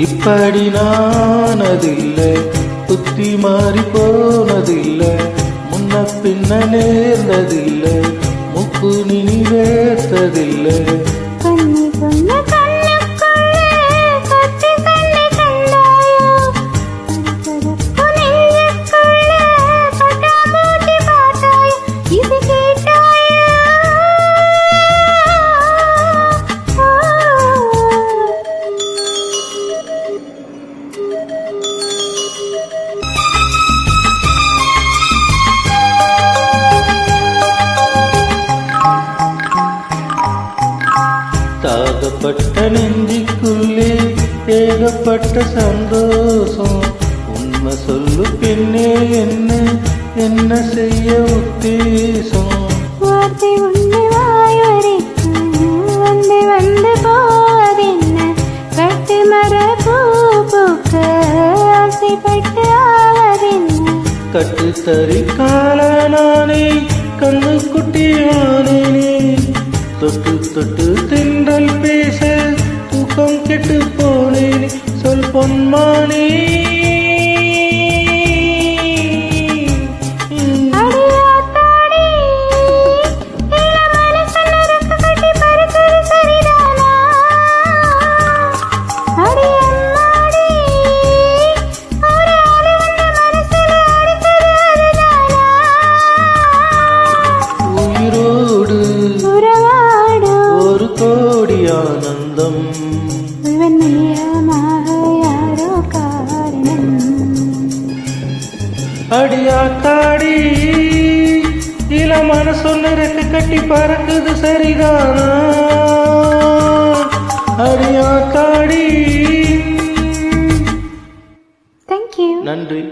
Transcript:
இப்படி நானதில்லை, புத்தி மாறி போனதில்லை, முன்ன பின்ன நேர்ந்ததில்லை, முப்பு நினைவேற்றதில்லை. தாகப்பட்ட நெஞ்சிக்குள்ளே ஏகப்பட்ட சந்தோஷம். உண்மை சொல்லு பெண்ணே, என்ன என்ன செய்ய உத்தேசம்? வார்த்தை உன்னை வாய்வரைக்கும் வந்து வந்து போவதென்ன? கட்டு மர பூ பூக்க ஆசைப்பட்டு ஆவதென்ன? கட்டு தறி கால நானே கண்ணு குட்டியானே, தொட்டு தொட்டு தென்றல் பேச தூக்கம் கெட்டு போனேன். சொல் பொன்மானே, கோடி ஆனந்தம் யாரோ காரணம். அடியாத்தாடி இள மனசொன்னு ரெக்க கட்டி பறக்குது சரிதானா? அடியாத்தாடி. தேங்க்யூ. நன்றி.